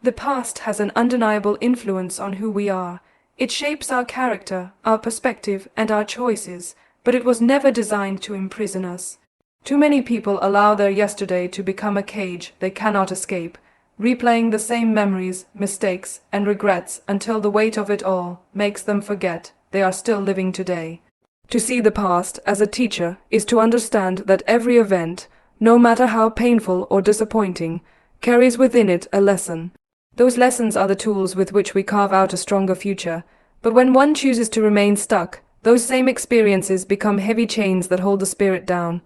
The past has an undeniable influence on who we are. It shapes our character, our perspective, and our choices, but it was never designed to imprison us. Too many people allow their yesterday to become a cage they cannot escape, replaying the same memories, mistakes, and regrets until the weight of it all makes them forget they are still living today. To see the past as a teacher is to understand that every event, no matter how painful or disappointing, carries within it a lesson. Those lessons are the tools with which we carve out a stronger future, but when one chooses to remain stuck, those same experiences become heavy chains that hold the spirit down.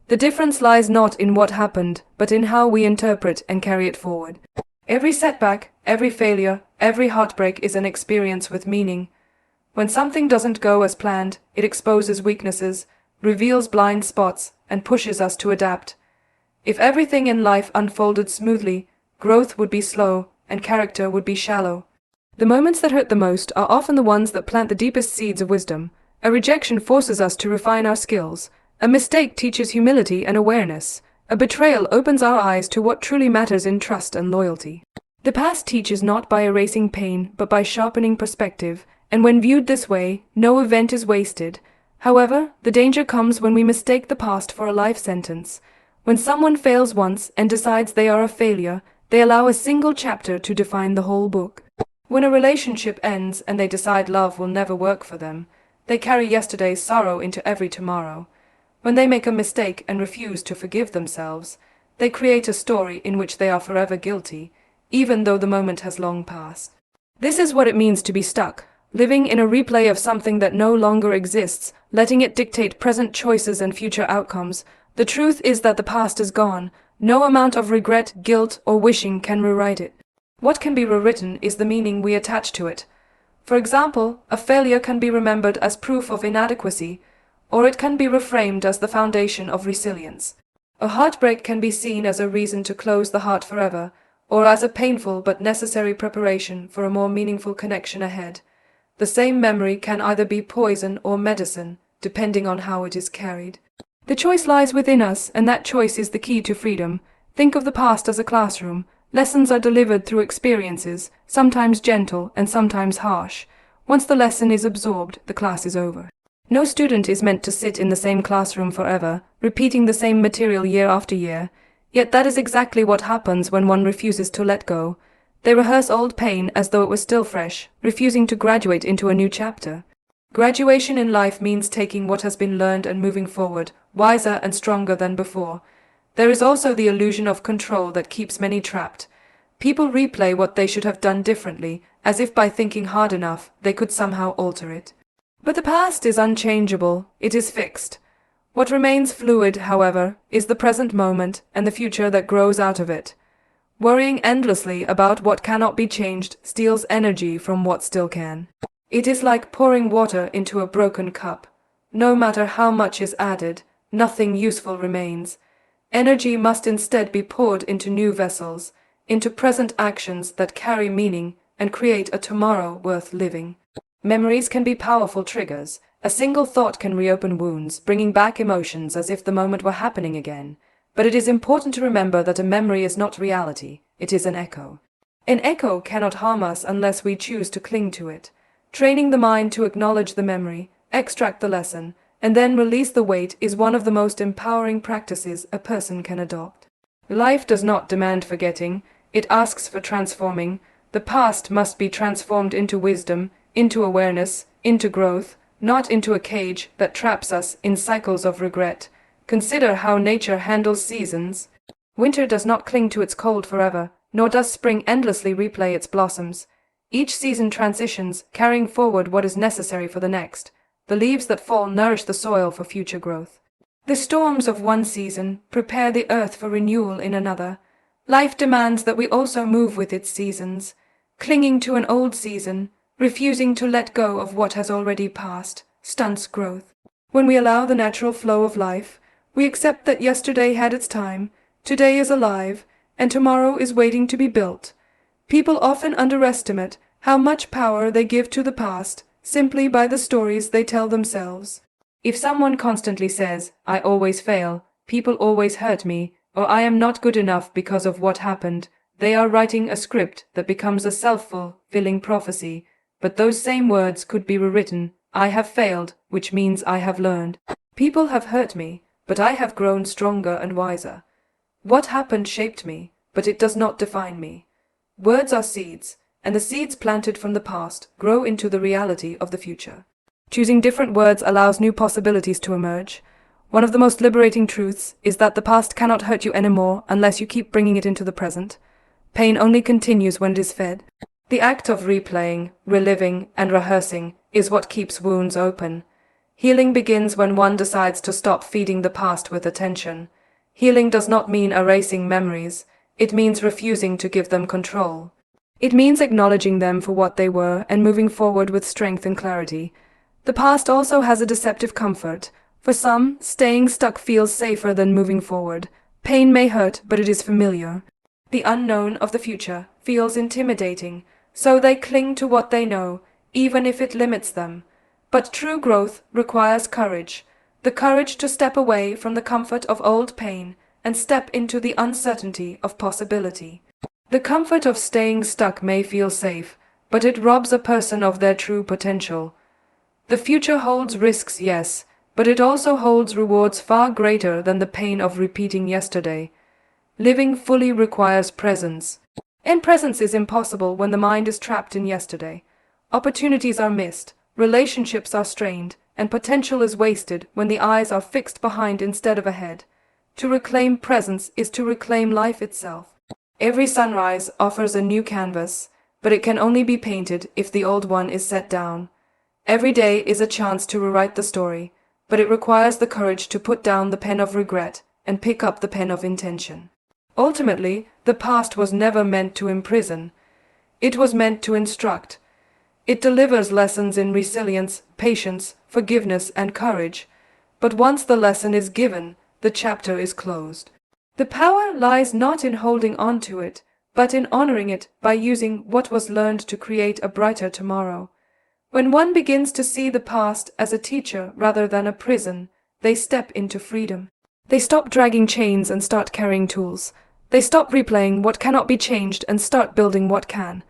The difference lies not in what happened, but in how we interpret and carry it forward. Every setback, every failure, every heartbreak is an experience with meaning. When something doesn't go as planned, it exposes weaknesses, reveals blind spots, and pushes us to adapt. If everything in life unfolded smoothly, growth would be slow, and character would be shallow. The moments that hurt the most are often the ones that plant the deepest seeds of wisdom. A rejection forces us to refine our skills. A mistake teaches humility and awareness. A betrayal opens our eyes to what truly matters in trust and loyalty. The past teaches not by erasing pain, but by sharpening perspective, and when viewed this way, no event is wasted. However, the danger comes when we mistake the past for a life sentence. When someone fails once and decides they are a failure, they allow a single chapter to define the whole book. When a relationship ends and they decide love will never work for them, they carry yesterday's sorrow into every tomorrow. When they make a mistake and refuse to forgive themselves, they create a story in which they are forever guilty, even though the moment has long passed. This is what it means to be stuck, living in a replay of something that no longer exists, letting it dictate present choices and future outcomes. The truth is that the past is gone. No amount of regret, guilt, or wishing can rewrite it. What can be rewritten is the meaning we attach to it. For example, a failure can be remembered as proof of inadequacy, or it can be reframed as the foundation of resilience. A heartbreak can be seen as a reason to close the heart forever, or as a painful but necessary preparation for a more meaningful connection ahead. The same memory can either be poison or medicine, depending on how it is carried. The choice lies within us, and that choice is the key to freedom. Think of the past as a classroom. Lessons are delivered through experiences, sometimes gentle and sometimes harsh. Once the lesson is absorbed, the class is over. No student is meant to sit in the same classroom forever, repeating the same material year after year. Yet that is exactly what happens when one refuses to let go. They rehearse old pain as though it was still fresh, refusing to graduate into a new chapter. Graduation in life means taking what has been learned and moving forward, wiser and stronger than before. There is also the illusion of control that keeps many trapped. People replay what they should have done differently, as if by thinking hard enough, they could somehow alter it. But the past is unchangeable, it is fixed. What remains fluid, however, is the present moment and the future that grows out of it. Worrying endlessly about what cannot be changed steals energy from what still can. It is like pouring water into a broken cup. No matter how much is added, nothing useful remains. Energy must instead be poured into new vessels, into present actions that carry meaning and create a tomorrow worth living. Memories can be powerful triggers. A single thought can reopen wounds, bringing back emotions as if the moment were happening again. But it is important to remember that a memory is not reality, it is an echo. An echo cannot harm us unless we choose to cling to it. Training the mind to acknowledge the memory, extract the lesson, and then release the weight is one of the most empowering practices a person can adopt. Life does not demand forgetting, it asks for transforming. The past must be transformed into wisdom, into awareness, into growth, not into a cage that traps us in cycles of regret. Consider how nature handles seasons. Winter does not cling to its cold forever, nor does spring endlessly replay its blossoms. Each season transitions, carrying forward what is necessary for the next. The leaves that fall nourish the soil for future growth. The storms of one season prepare the earth for renewal in another. Life demands that we also move with its seasons. Clinging to an old season, refusing to let go of what has already passed, stunts growth. When we allow the natural flow of life, we accept that yesterday had its time, today is alive, and tomorrow is waiting to be built. People often underestimate how much power they give to the past simply by the stories they tell themselves. If someone constantly says, "I always fail, people always hurt me," or "I am not good enough because of what happened," They are writing a script that becomes a self-fulfilling prophecy, but those same words could be rewritten. I have failed, which means I have learned. People have hurt me, but I have grown stronger and wiser. What happened shaped me, but it does not define me. Words are seeds, and the seeds planted from the past grow into the reality of the future. Choosing different words allows new possibilities to emerge. One of the most liberating truths is that the past cannot hurt you anymore unless you keep bringing it into the present. Pain only continues when it is fed. The act of replaying, reliving, and rehearsing is what keeps wounds open. Healing begins when one decides to stop feeding the past with attention. Healing does not mean erasing memories. It means refusing to give them control. It means acknowledging them for what they were and moving forward with strength and clarity. The past also has a deceptive comfort. For some, staying stuck feels safer than moving forward. Pain may hurt, but it is familiar. The unknown of the future feels intimidating, so they cling to what they know, even if it limits them. But true growth requires courage, the courage to step away from the comfort of old pain and step into the uncertainty of possibility. The comfort of staying stuck may feel safe, but it robs a person of their true potential. The future holds risks, yes, but it also holds rewards far greater than the pain of repeating yesterday. Living fully requires presence. And presence is impossible when the mind is trapped in yesterday. Opportunities are missed, relationships are strained, and potential is wasted when the eyes are fixed behind instead of ahead. To reclaim presence is to reclaim life itself. Every sunrise offers a new canvas, but it can only be painted if the old one is set down. Every day is a chance to rewrite the story, but it requires the courage to put down the pen of regret and pick up the pen of intention. Ultimately, the past was never meant to imprison. It was meant to instruct. It delivers lessons in resilience, patience, forgiveness, and courage. But once the lesson is given, the chapter is closed. The power lies not in holding on to it, but in honoring it by using what was learned to create a brighter tomorrow. When one begins to see the past as a teacher rather than a prison, they step into freedom. They stop dragging chains and start carrying tools. They stop replaying what cannot be changed and start building what can.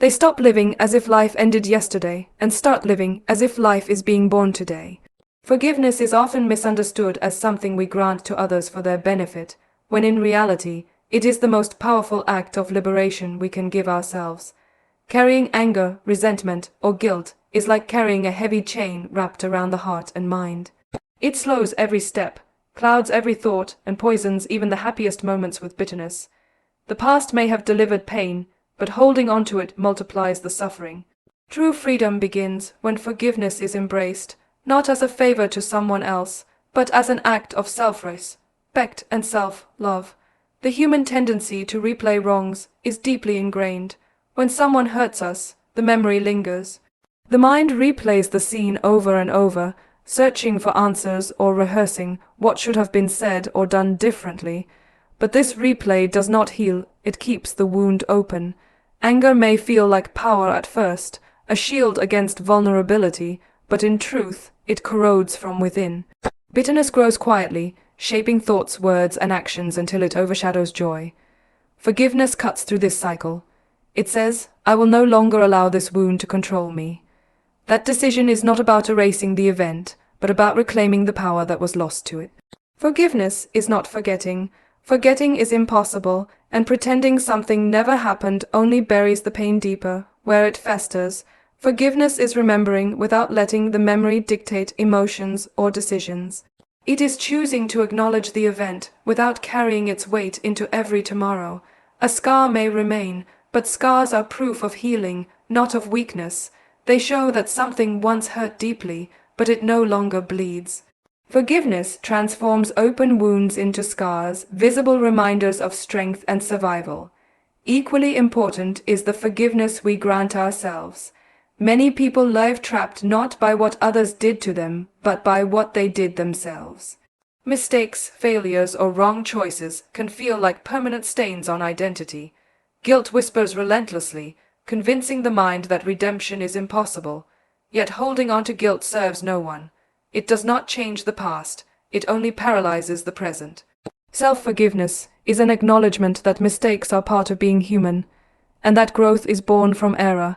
They stop living as if life ended yesterday and start living as if life is being born today. Forgiveness is often misunderstood as something we grant to others for their benefit, when in reality, it is the most powerful act of liberation we can give ourselves. Carrying anger, resentment, or guilt is like carrying a heavy chain wrapped around the heart and mind. It slows every step, clouds every thought, and poisons even the happiest moments with bitterness. The past may have delivered pain, but holding on to it multiplies the suffering. True freedom begins when forgiveness is embraced, not as a favor to someone else, but as an act of self-respect and self-love. The human tendency to replay wrongs is deeply ingrained. When someone hurts us, the memory lingers. The mind replays the scene over and over, searching for answers or rehearsing what should have been said or done differently. But this replay does not heal, it keeps the wound open. Anger may feel like power at first, a shield against vulnerability, but in truth, it corrodes from within. Bitterness grows quietly, shaping thoughts, words, and actions until it overshadows joy. Forgiveness cuts through this cycle. It says, I will no longer allow this wound to control me. That decision is not about erasing the event, but about reclaiming the power that was lost to it. Forgiveness is not forgetting. Forgetting is impossible, and pretending something never happened only buries the pain deeper, where it festers. Forgiveness is remembering without letting the memory dictate emotions or decisions. It is choosing to acknowledge the event without carrying its weight into every tomorrow. A scar may remain, but scars are proof of healing, not of weakness. They show that something once hurt deeply, but it no longer bleeds. Forgiveness transforms open wounds into scars, visible reminders of strength and survival. Equally important is the forgiveness we grant ourselves. Many people live trapped not by what others did to them, but by what they did themselves. Mistakes, failures, or wrong choices can feel like permanent stains on identity. Guilt whispers relentlessly, convincing the mind that redemption is impossible. Yet holding on to guilt serves no one. It does not change the past, it only paralyzes the present. Self-forgiveness is an acknowledgement that mistakes are part of being human, and that growth is born from error.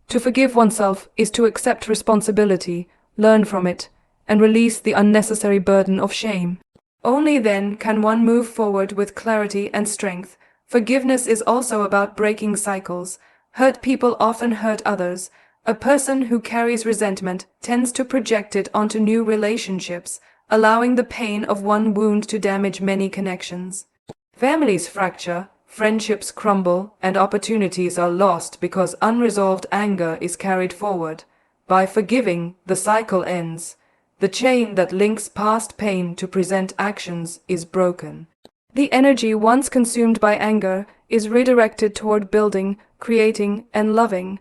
To forgive oneself is to accept responsibility, learn from it, and release the unnecessary burden of shame. Only then can one move forward with clarity and strength. Forgiveness is also about breaking cycles. Hurt people often hurt others. A person who carries resentment tends to project it onto new relationships, allowing the pain of one wound to damage many connections. Families fracture, friendships crumble, and opportunities are lost because unresolved anger is carried forward. By forgiving, the cycle ends. The chain that links past pain to present actions is broken. The energy once consumed by anger is redirected toward building, creating, and loving.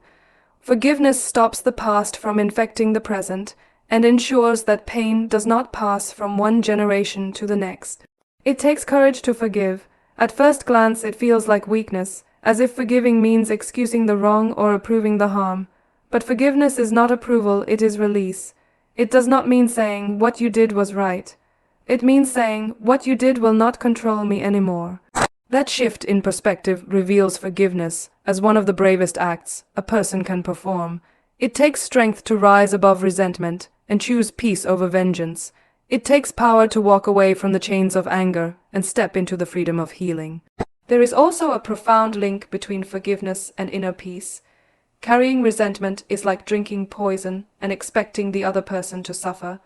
Forgiveness stops the past from infecting the present and ensures that pain does not pass from one generation to the next. It takes courage to forgive. At first glance, it feels like weakness, as if forgiving means excusing the wrong or approving the harm. But forgiveness is not approval, it is release. It does not mean saying, "What you did was right." It means saying, "What you did will not control me anymore." That shift in perspective reveals forgiveness as one of the bravest acts a person can perform. It takes strength to rise above resentment and choose peace over vengeance. It takes power to walk away from the chains of anger and step into the freedom of healing. There is also a profound link between forgiveness and inner peace. Carrying resentment is like drinking poison and expecting the other person to suffer.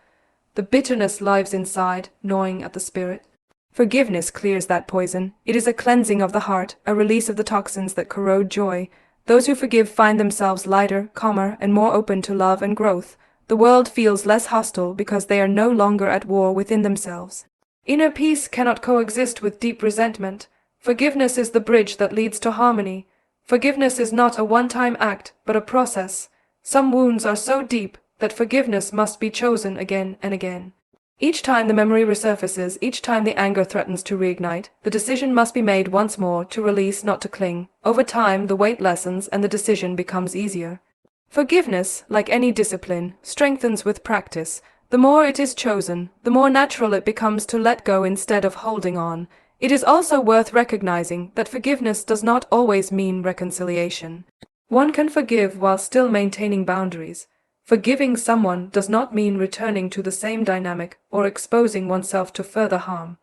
The bitterness lives inside, gnawing at the spirit. Forgiveness clears that poison. It is a cleansing of the heart, a release of the toxins that corrode joy. Those who forgive find themselves lighter, calmer, and more open to love and growth. The world feels less hostile because they are no longer at war within themselves. Inner peace cannot coexist with deep resentment. Forgiveness is the bridge that leads to harmony. Forgiveness is not a one-time act, but a process. Some wounds are so deep that forgiveness must be chosen again and again. Each time the memory resurfaces, each time the anger threatens to reignite, the decision must be made once more to release, not to cling. Over time, the weight lessens and the decision becomes easier. Forgiveness, like any discipline, strengthens with practice. The more it is chosen, the more natural it becomes to let go instead of holding on. It is also worth recognizing that forgiveness does not always mean reconciliation. One can forgive while still maintaining boundaries. Forgiving someone does not mean returning to the same dynamic or exposing oneself to further harm.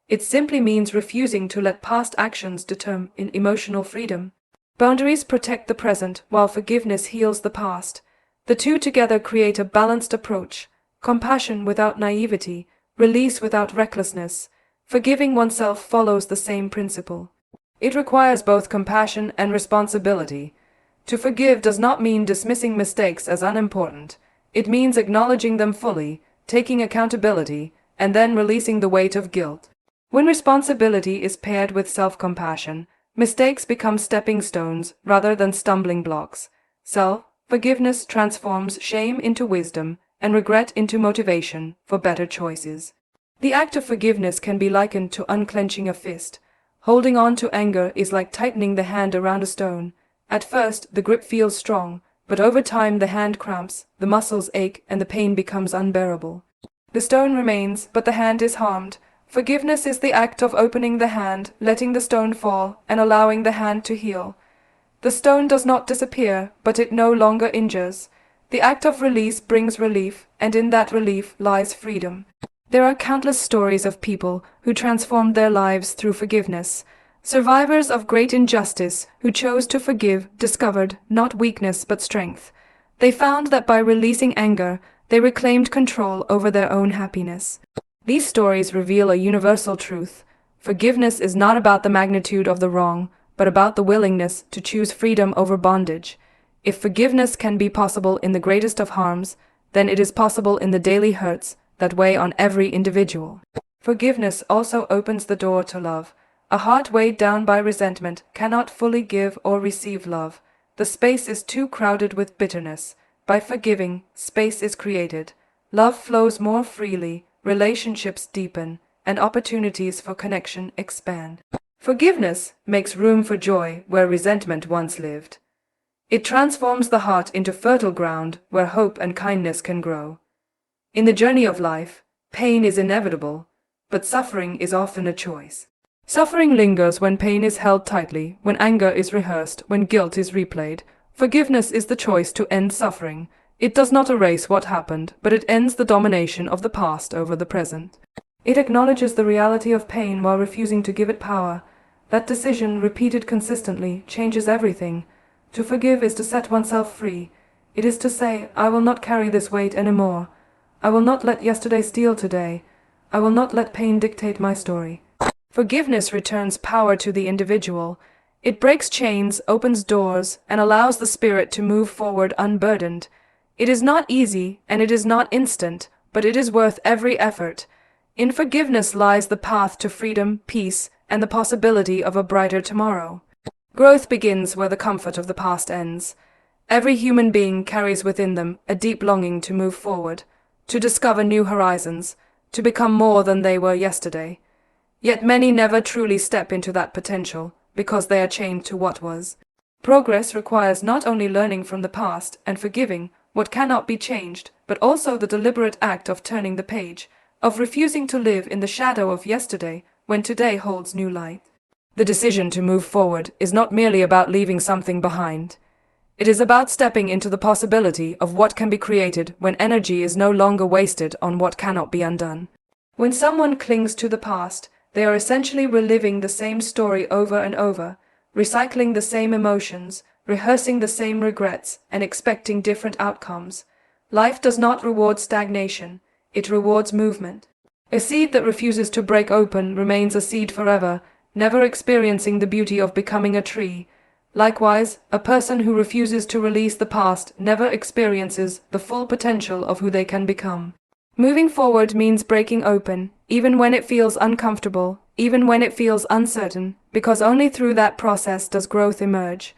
It simply means refusing to let past actions determine emotional freedom. Boundaries protect the present while forgiveness heals the past. The two together create a balanced approach: compassion without naivety, release without recklessness. Forgiving oneself follows the same principle. It requires both compassion and responsibility. To forgive does not mean dismissing mistakes as unimportant. It means acknowledging them fully, taking accountability, and then releasing the weight of guilt. When responsibility is paired with self-compassion, mistakes become stepping stones rather than stumbling blocks. Self-forgiveness transforms shame into wisdom and regret into motivation for better choices. The act of forgiveness can be likened to unclenching a fist. Holding on to anger is like tightening the hand around a stone. At first, the grip feels strong, but over time the hand cramps, the muscles ache, and the pain becomes unbearable. The stone remains, but the hand is harmed. Forgiveness is the act of opening the hand, letting the stone fall, and allowing the hand to heal. The stone does not disappear, but it no longer injures. The act of release brings relief, and in that relief lies freedom. There are countless stories of people who transformed their lives through forgiveness. Survivors of great injustice who chose to forgive discovered not weakness but strength. They found that by releasing anger, they reclaimed control over their own happiness. These stories reveal a universal truth. Forgiveness is not about the magnitude of the wrong, but about the willingness to choose freedom over bondage. If forgiveness can be possible in the greatest of harms, then it is possible in the daily hurts that weigh on every individual. Forgiveness also opens the door to love. A heart weighed down by resentment cannot fully give or receive love. The space is too crowded with bitterness. By forgiving, space is created. Love flows more freely, relationships deepen, and opportunities for connection expand. Forgiveness makes room for joy where resentment once lived. It transforms the heart into fertile ground where hope and kindness can grow. In the journey of life, pain is inevitable, but suffering is often a choice. Suffering lingers when pain is held tightly, when anger is rehearsed, when guilt is replayed. Forgiveness is the choice to end suffering. It does not erase what happened, but it ends the domination of the past over the present. It acknowledges the reality of pain while refusing to give it power. That decision, repeated consistently, changes everything. To forgive is to set oneself free. It is to say, I will not carry this weight anymore. I will not let yesterday steal today. I will not let pain dictate my story. Forgiveness returns power to the individual. It breaks chains, opens doors, and allows the spirit to move forward unburdened. It is not easy, and it is not instant, but it is worth every effort. In forgiveness lies the path to freedom, peace, and the possibility of a brighter tomorrow. Growth begins where the comfort of the past ends. Every human being carries within them a deep longing to move forward, to discover new horizons, to become more than they were yesterday. Yet many never truly step into that potential, because they are chained to what was. Progress requires not only learning from the past and forgiving what cannot be changed, but also the deliberate act of turning the page, of refusing to live in the shadow of yesterday when today holds new light. The decision to move forward is not merely about leaving something behind. It is about stepping into the possibility of what can be created when energy is no longer wasted on what cannot be undone. When someone clings to the past, they are essentially reliving the same story over and over, recycling the same emotions, rehearsing the same regrets, and expecting different outcomes. Life does not reward stagnation, it rewards movement. A seed that refuses to break open remains a seed forever, never experiencing the beauty of becoming a tree. Likewise, a person who refuses to release the past never experiences the full potential of who they can become. Moving forward means breaking open, even when it feels uncomfortable, even when it feels uncertain, because only through that process does growth emerge.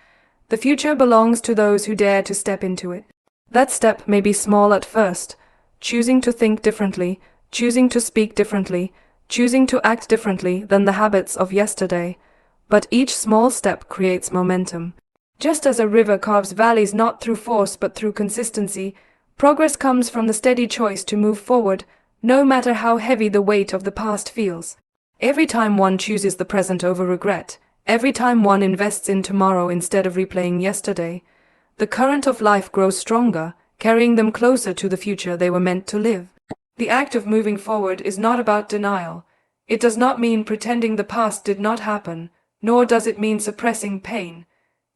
The future belongs to those who dare to step into it. That step may be small at first, choosing to think differently, choosing to speak differently, choosing to act differently than the habits of yesterday. But each small step creates momentum. Just as a river carves valleys not through force but through consistency, progress comes from the steady choice to move forward, no matter how heavy the weight of the past feels. Every time one chooses the present over regret, every time one invests in tomorrow instead of replaying yesterday, the current of life grows stronger, carrying them closer to the future they were meant to live. The act of moving forward is not about denial. It does not mean pretending the past did not happen, nor does it mean suppressing pain.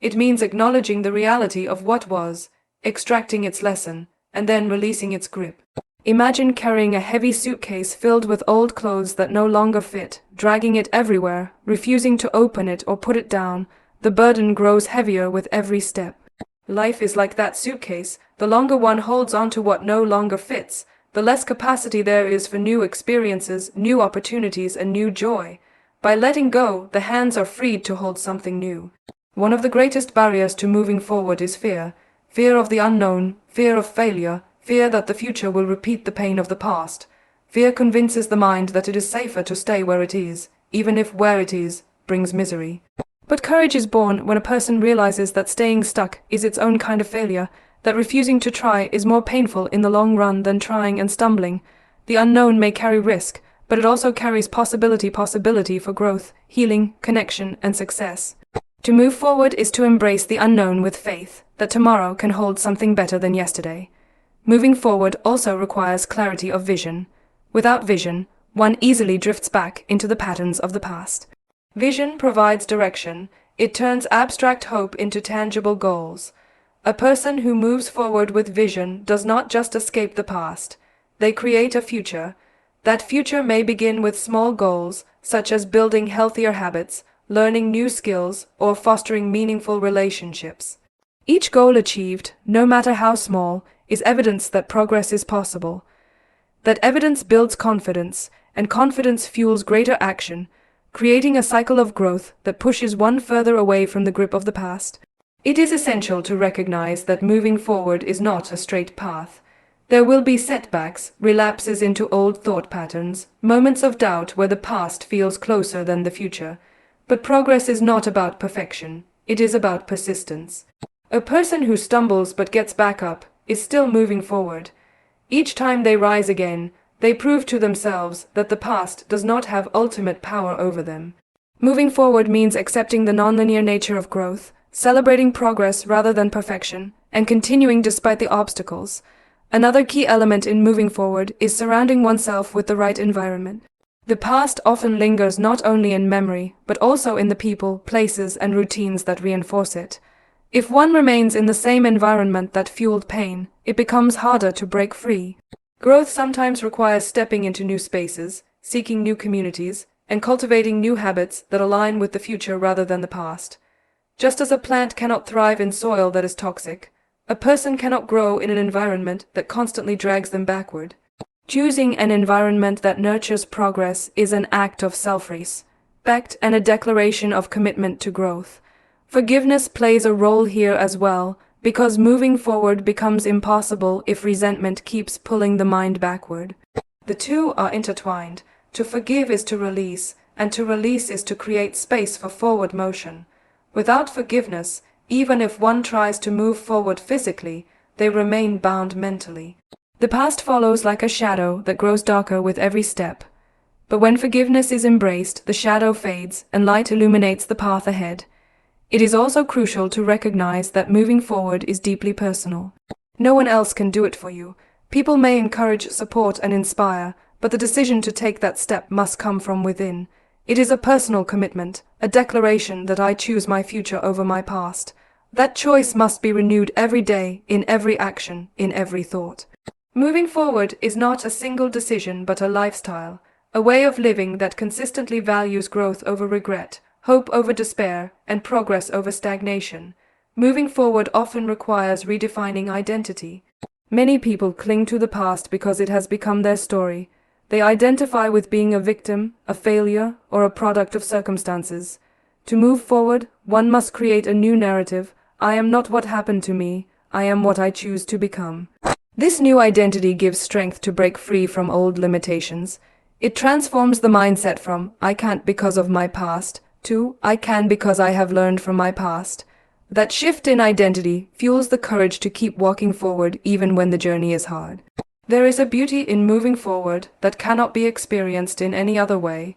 It means acknowledging the reality of what was, extracting its lesson, and then releasing its grip. Imagine carrying a heavy suitcase filled with old clothes that no longer fit, dragging it everywhere, refusing to open it or put it down. The burden grows heavier with every step. Life is like that suitcase. The longer one holds on to what no longer fits, the less capacity there is for new experiences, new opportunities, and new joy. By letting go, the hands are freed to hold something new. One of the greatest barriers to moving forward is fear. Fear of the unknown, fear of failure, fear that the future will repeat the pain of the past. Fear convinces the mind that it is safer to stay where it is, even if where it is brings misery. But courage is born when a person realizes that staying stuck is its own kind of failure, that refusing to try is more painful in the long run than trying and stumbling. The unknown may carry risk, but it also carries possibility for growth, healing, connection, and success. To move forward is to embrace the unknown with faith that tomorrow can hold something better than yesterday. Moving forward also requires clarity of vision. Without vision, one easily drifts back into the patterns of the past. Vision provides direction. It turns abstract hope into tangible goals. A person who moves forward with vision does not just escape the past. They create a future. That future may begin with small goals, such as building healthier habits, learning new skills, or fostering meaningful relationships. Each goal achieved, no matter how small, is evidence that progress is possible. That evidence builds confidence, and confidence fuels greater action, creating a cycle of growth that pushes one further away from the grip of the past. It is essential to recognize that moving forward is not a straight path. There will be setbacks, relapses into old thought patterns, moments of doubt where the past feels closer than the future. But progress is not about perfection, it is about persistence. A person who stumbles but gets back up is still moving forward. Each time they rise again, They prove to themselves that the past does not have ultimate power over them. Moving forward means accepting the nonlinear nature of growth, celebrating progress rather than perfection, and continuing despite the obstacles. Another key element in moving forward is surrounding oneself with the right environment. The past often lingers not only in memory, but also in the people, places, and routines that reinforce it. If one remains in the same environment that fueled pain, it becomes harder to break free. Growth sometimes requires stepping into new spaces, seeking new communities, and cultivating new habits that align with the future rather than the past. Just as a plant cannot thrive in soil that is toxic, a person cannot grow in an environment that constantly drags them backward. Choosing an environment that nurtures progress is an act of self-respect and a declaration of commitment to growth. Forgiveness plays a role here as well, because moving forward becomes impossible if resentment keeps pulling the mind backward. The two are intertwined. To forgive is to release, and to release is to create space for forward motion. Without forgiveness, even if one tries to move forward physically, they remain bound mentally. The past follows like a shadow that grows darker with every step. But when forgiveness is embraced, the shadow fades and light illuminates the path ahead. It is also crucial to recognize that moving forward is deeply personal. No one else can do it for you. People may encourage, support, and inspire, but the decision to take that step must come from within. It is a personal commitment, a declaration that I choose my future over my past. That choice must be renewed every day, in every action, in every thought. Moving forward is not a single decision but a lifestyle, a way of living that consistently values growth over regret, hope over despair, and progress over stagnation. Moving forward often requires redefining identity. Many people cling to the past because it has become their story. They identify with being a victim, a failure, or a product of circumstances. To move forward, one must create a new narrative. I am not what happened to me, I am what I choose to become. This new identity gives strength to break free from old limitations. It transforms the mindset from, I can't because of my past, to, I can because I have learned from my past. That shift in identity fuels the courage to keep walking forward even when the journey is hard. There is a beauty in moving forward that cannot be experienced in any other way.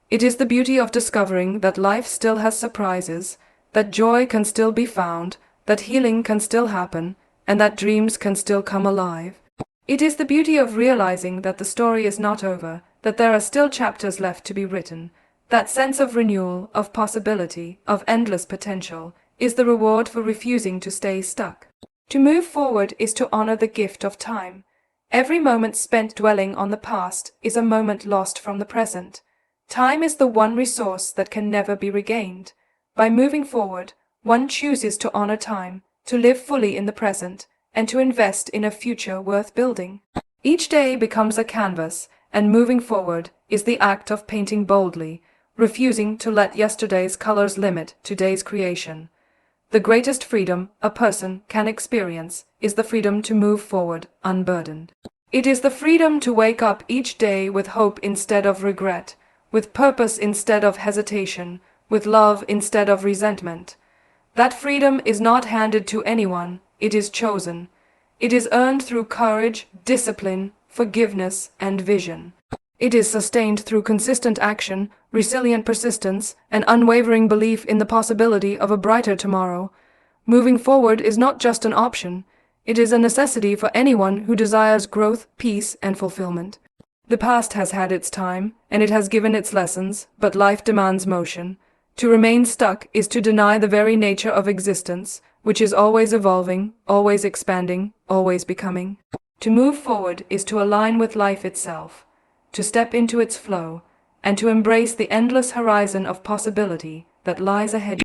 It is the beauty of discovering that life still has surprises, that joy can still be found, that healing can still happen, and that dreams can still come alive. It is the beauty of realizing that the story is not over, that there are still chapters left to be written. That sense of renewal, of possibility, of endless potential, is the reward for refusing to stay stuck. To move forward is to honor the gift of time. Every moment spent dwelling on the past is a moment lost from the present. Time is the one resource that can never be regained. By moving forward, one chooses to honor time, to live fully in the present, and to invest in a future worth building. Each day becomes a canvas, and moving forward is the act of painting boldly, refusing to let yesterday's colors limit today's creation. The greatest freedom a person can experience is the freedom to move forward unburdened. It is the freedom to wake up each day with hope instead of regret, with purpose instead of hesitation, with love instead of resentment. That freedom is not handed to anyone, it is chosen. It is earned through courage, discipline, forgiveness, and vision. It is sustained through consistent action, resilient persistence, and unwavering belief in the possibility of a brighter tomorrow. Moving forward is not just an option, it is a necessity for anyone who desires growth, peace, and fulfillment. The past has had its time, and it has given its lessons, but life demands motion. To remain stuck is to deny the very nature of existence, which is always evolving, always expanding, always becoming. To move forward is to align with life itself, to step into its flow, and to embrace the endless horizon of possibility that lies ahead.